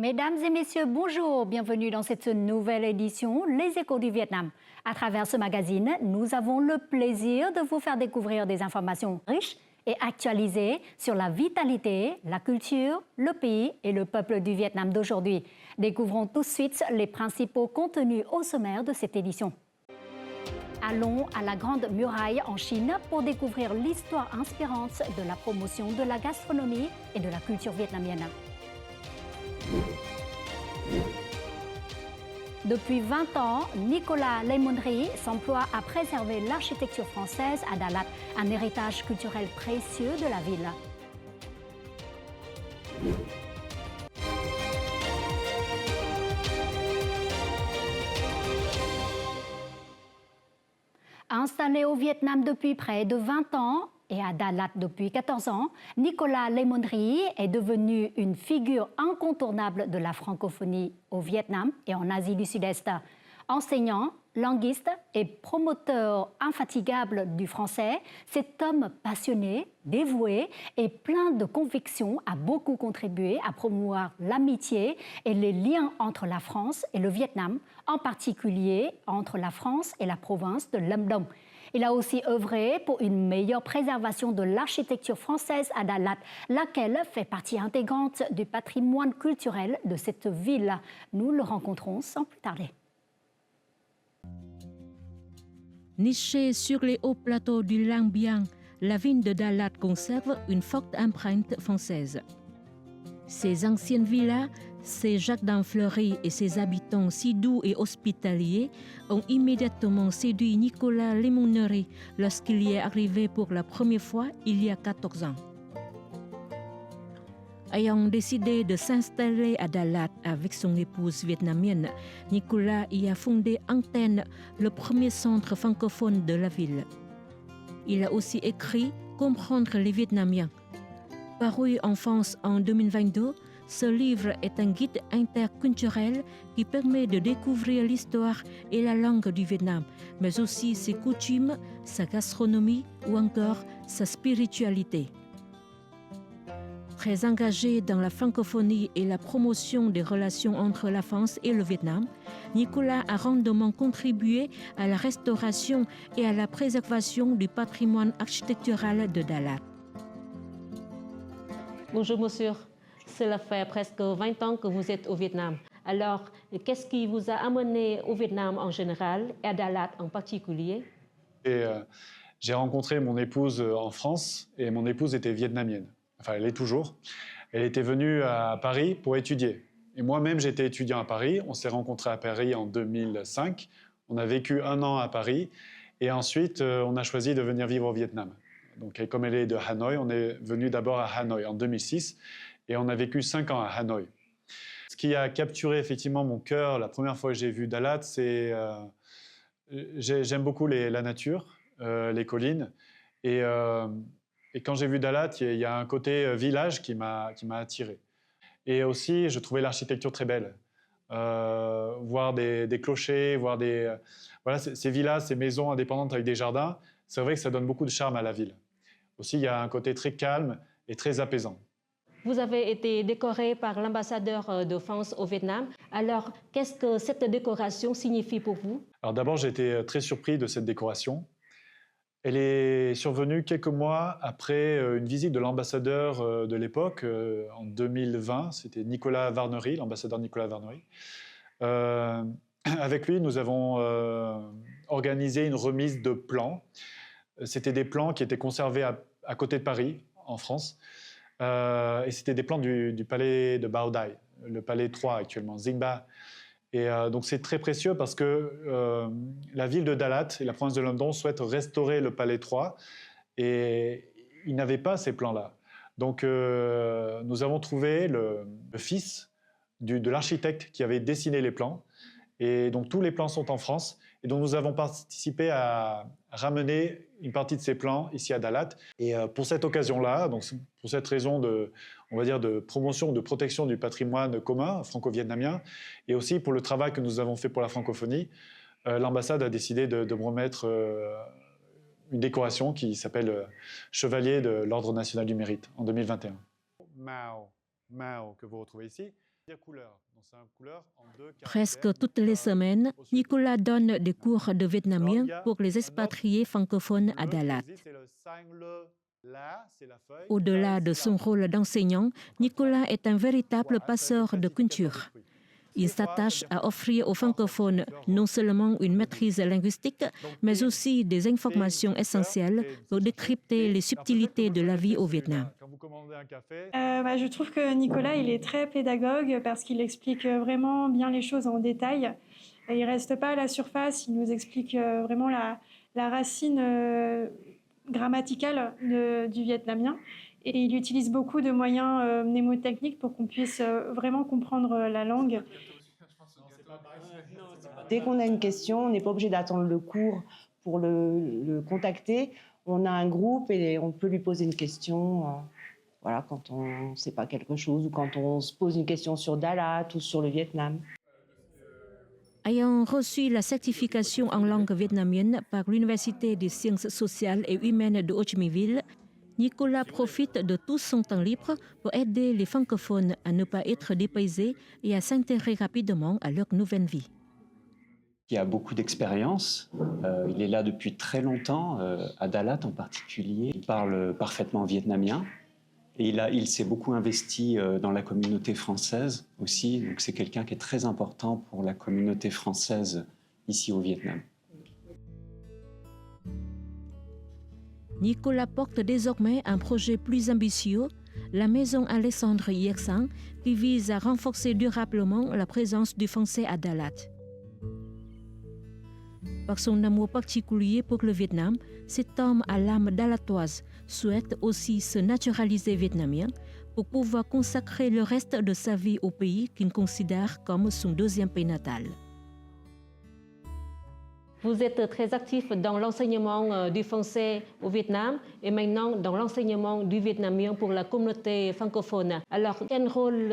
Mesdames et messieurs, bonjour, bienvenue dans cette nouvelle édition Les Échos du Vietnam. À travers ce magazine, nous avons le plaisir de vous faire découvrir des informations riches et actualisées sur la vitalité, la culture, le pays et le peuple du Vietnam d'aujourd'hui. Découvrons tout de suite les principaux contenus au sommaire de cette édition. Allons à la Grande Muraille en Chine pour découvrir l'histoire inspirante de la promotion de la gastronomie et de la culture vietnamienne. Depuis 20 ans, Nicolas Lemonnerie s'emploie à préserver l'architecture française à Dalat, un héritage culturel précieux de la ville. Installé au Vietnam depuis près de 20 ans et à Dalat depuis 14 ans, Nicolas Lemonnerie est devenu une figure incontournable de la francophonie au Vietnam et en Asie du Sud-Est. Enseignant, linguiste et promoteur infatigable du français, cet homme passionné, dévoué et plein de convictions a beaucoup contribué à promouvoir l'amitié et les liens entre la France et le Vietnam, en particulier entre la France et la province de Lâm Đồng. Il a aussi œuvré pour une meilleure préservation de l'architecture française à Dalat, laquelle fait partie intégrante du patrimoine culturel de cette ville. Nous le rencontrons sans plus tarder. Nichée sur les hauts plateaux du Lang Biang, la ville de Dalat conserve une forte empreinte française. Ses anciennes villas, ses jardins fleuris et ses habitants si doux et hospitaliers ont immédiatement séduit Nicolas Lemonnerie lorsqu'il y est arrivé pour la première fois il y a 14 ans. Ayant décidé de s'installer à Dalat avec son épouse vietnamienne, Nicolas y a fondé Antenne, le premier centre francophone de la ville. Il a aussi écrit Comprendre les Vietnamiens. Paru en France en 2022, ce livre est un guide interculturel qui permet de découvrir l'histoire et la langue du Vietnam, mais aussi ses coutumes, sa gastronomie ou encore sa spiritualité. Très engagé dans la francophonie et la promotion des relations entre la France et le Vietnam, Nicolas a rondement contribué à la restauration et à la préservation du patrimoine architectural de Dalat. Bonjour monsieur, cela fait presque 20 ans que vous êtes au Vietnam. Alors, qu'est-ce qui vous a amené au Vietnam en général et à Dalat en particulier? J'ai rencontré mon épouse en France et mon épouse était vietnamienne. Enfin, elle est toujours. Elle était venue à Paris pour étudier. Et moi-même, j'étais étudiant à Paris. On s'est rencontrés à Paris en 2005. On a vécu 1 an à Paris. Et ensuite, on a choisi de venir vivre au Vietnam. Donc, et comme elle est de Hanoï, on est venu d'abord à Hanoï en 2006. Et on a vécu 5 ans à Hanoï. Ce qui a capturé effectivement mon cœur la première fois que j'ai vu Dalat, c'est... j'aime beaucoup la nature, les collines. Et quand j'ai vu Dalat, il y a un côté village qui m'a attiré. Et aussi, je trouvais l'architecture très belle. Voir des clochers, voir voilà, ces villas, ces maisons indépendantes avec des jardins, c'est vrai que ça donne beaucoup de charme à la ville. Aussi, il y a un côté très calme et très apaisant. Vous avez été décoré par l'ambassadeur de France au Vietnam. Alors, qu'est-ce que cette décoration signifie pour vous? Alors d'abord, j'ai été très surpris de cette décoration. Elle est survenue quelques mois après une visite de l'ambassadeur de l'époque, en 2020. C'était Nicolas Varnery, l'ambassadeur Nicolas Varnery. Avec lui, nous avons organisé une remise de plans. C'était des plans qui étaient conservés à côté de Paris, en France. Et c'était des plans du palais de Bao Dai, le palais 3 actuellement, Zingba. Et donc c'est très précieux parce que la ville de Dalat et la province de Lâm Đồng souhaitent restaurer le palais 3 et ils n'avaient pas ces plans-là. Donc nous avons trouvé le fils de l'architecte qui avait dessiné les plans. Et donc tous les plans sont en France. Et donc nous avons participé à ramener une partie de ces plans ici à Dalat. Et pour cette occasion-là, donc pour cette raison on va dire de promotion, de protection du patrimoine commun franco-vietnamien, et aussi pour le travail que nous avons fait pour la francophonie, l'ambassade a décidé de me remettre une décoration qui s'appelle Chevalier de l'Ordre national du mérite en 2021. Mao, que vous retrouvez ici, Presque toutes les semaines, Nicolas donne des cours de vietnamien pour les expatriés francophones à Dalat. Au-delà de son rôle d'enseignant, Nicolas est un véritable passeur de culture. Il s'attache à offrir aux francophones non seulement une maîtrise linguistique, mais aussi des informations essentielles pour décrypter les subtilités de la vie au Vietnam. Je trouve que Nicolas, il est très pédagogue parce qu'il explique vraiment bien les choses en détail. Et il ne reste pas à la surface, il nous explique vraiment la racine grammaticale du vietnamien. Et il utilise beaucoup de moyens mnémotechniques pour qu'on puisse vraiment comprendre la langue. Dès qu'on a une question, on n'est pas obligé d'attendre le cours pour le contacter. On a un groupe et on peut lui poser une question quand on ne sait pas quelque chose ou quand on se pose une question sur Dalat ou sur le Vietnam. Ayant reçu la certification en langue vietnamienne par l'Université des sciences sociales et humaines de Ho Chi Minh Ville, Nicolas profite de tout son temps libre pour aider les francophones à ne pas être dépaysés et à s'intégrer rapidement à leur nouvelle vie. Il a beaucoup d'expérience. Il est là depuis très longtemps, à Dalat en particulier. Il parle parfaitement vietnamien et il s'est beaucoup investi dans la communauté française aussi. Donc c'est quelqu'un qui est très important pour la communauté française ici au Vietnam. Nicolas porte désormais un projet plus ambitieux, la Maison Alexandre Yersan, qui vise à renforcer durablement la présence du français à Dalat. Par son amour particulier pour le Vietnam, cet homme à l'âme dalatoise souhaite aussi se naturaliser vietnamien pour pouvoir consacrer le reste de sa vie au pays qu'il considère comme son deuxième pays natal. Vous êtes très actif dans l'enseignement du français au Vietnam et maintenant dans l'enseignement du vietnamien pour la communauté francophone. Alors, quel rôle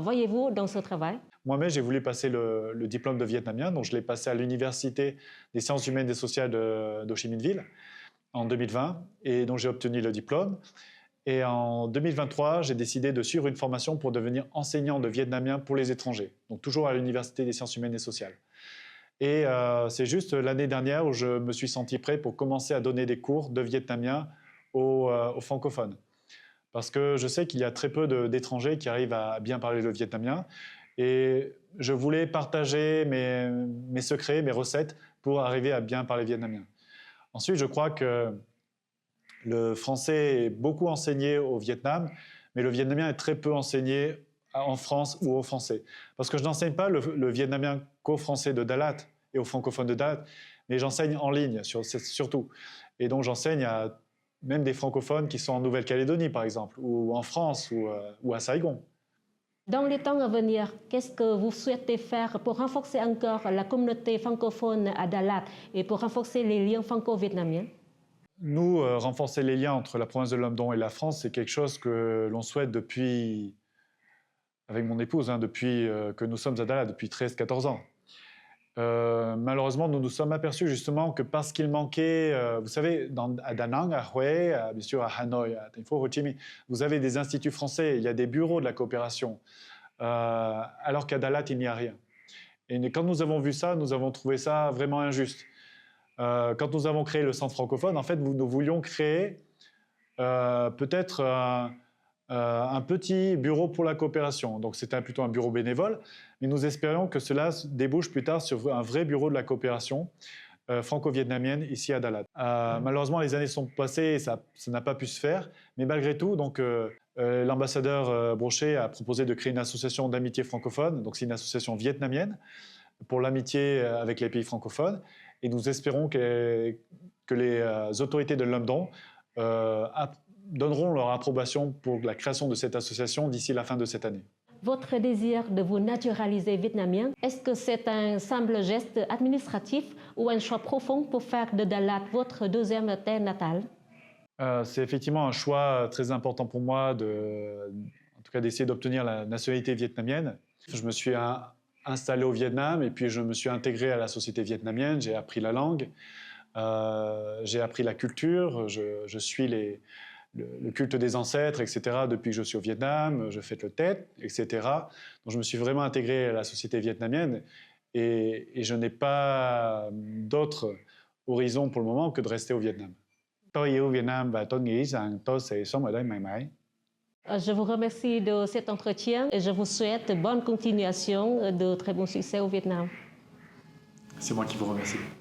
voyez-vous dans ce travail? Moi-même, j'ai voulu passer le diplôme de vietnamien, donc je l'ai passé à l'Université des sciences humaines et sociales d'Ho Chi Minh Ville en 2020, et donc j'ai obtenu le diplôme. Et en 2023, j'ai décidé de suivre une formation pour devenir enseignant de vietnamien pour les étrangers, donc toujours à l'Université des sciences humaines et sociales. Et c'est juste l'année dernière où je me suis senti prêt pour commencer à donner des cours de vietnamien aux francophones. Parce que je sais qu'il y a très peu d'étrangers qui arrivent à bien parler le vietnamien. Et je voulais partager mes secrets, mes recettes pour arriver à bien parler vietnamien. Ensuite, je crois que le français est beaucoup enseigné au Vietnam, mais le vietnamien est très peu enseigné en France ou aux Français. Parce que je n'enseigne pas le vietnamien qu'aux Français de Dalat et aux francophones de Dalat, mais j'enseigne en ligne surtout. Et donc j'enseigne à même des francophones qui sont en Nouvelle-Calédonie, par exemple, ou en France, ou à Saigon. Dans les temps à venir, qu'est-ce que vous souhaitez faire pour renforcer encore la communauté francophone à Dalat et pour renforcer les liens franco-vietnamiens? Nous, renforcer les liens entre la province de Lâm Dong et la France, c'est quelque chose que l'on souhaite depuis, avec mon épouse, depuis que nous sommes à Dalat, depuis 13-14 ans. Malheureusement, nous nous sommes aperçus justement que parce qu'il manquait, vous savez, à Da Nang, à Hue, bien sûr à Hanoï, à Thành phố Hồ Chí Minh, vous avez des instituts français, il y a des bureaux de la coopération, alors qu'à Dalat, il n'y a rien. Et quand nous avons vu ça, nous avons trouvé ça vraiment injuste. Quand nous avons créé le centre francophone, en fait, nous voulions créer peut-être un petit bureau pour la coopération. Donc c'était plutôt un bureau bénévole, mais nous espérions que cela débouche plus tard sur un vrai bureau de la coopération franco-vietnamienne ici à Dalat. Malheureusement, les années sont passées et ça n'a pas pu se faire, mais malgré tout, donc, l'ambassadeur Brochet a proposé de créer une association d'amitié francophone, donc c'est une association vietnamienne pour l'amitié avec les pays francophones, et nous espérons que les autorités de Lâm Dong donneront leur approbation pour la création de cette association d'ici la fin de cette année. Votre désir de vous naturaliser vietnamien, est-ce que c'est un simple geste administratif ou un choix profond pour faire de Dalat votre deuxième terre natale? C'est effectivement un choix très important pour moi, en tout cas d'essayer d'obtenir la nationalité vietnamienne. Je me suis installé au Vietnam et puis je me suis intégré à la société vietnamienne, j'ai appris la langue, j'ai appris la culture, je suis le culte des ancêtres, etc. Depuis que je suis au Vietnam, je fête le Tet, etc. Donc je me suis vraiment intégré à la société vietnamienne et je n'ai pas d'autre horizon pour le moment que de rester au Vietnam. Tôi yêu Việt Nam và tôi nghĩ rằng tôi sẽ sống ở đây mãi mãi. Je vous remercie de cet entretien et je vous souhaite bonne continuation de très bons succès au Vietnam. C'est moi qui vous remercie.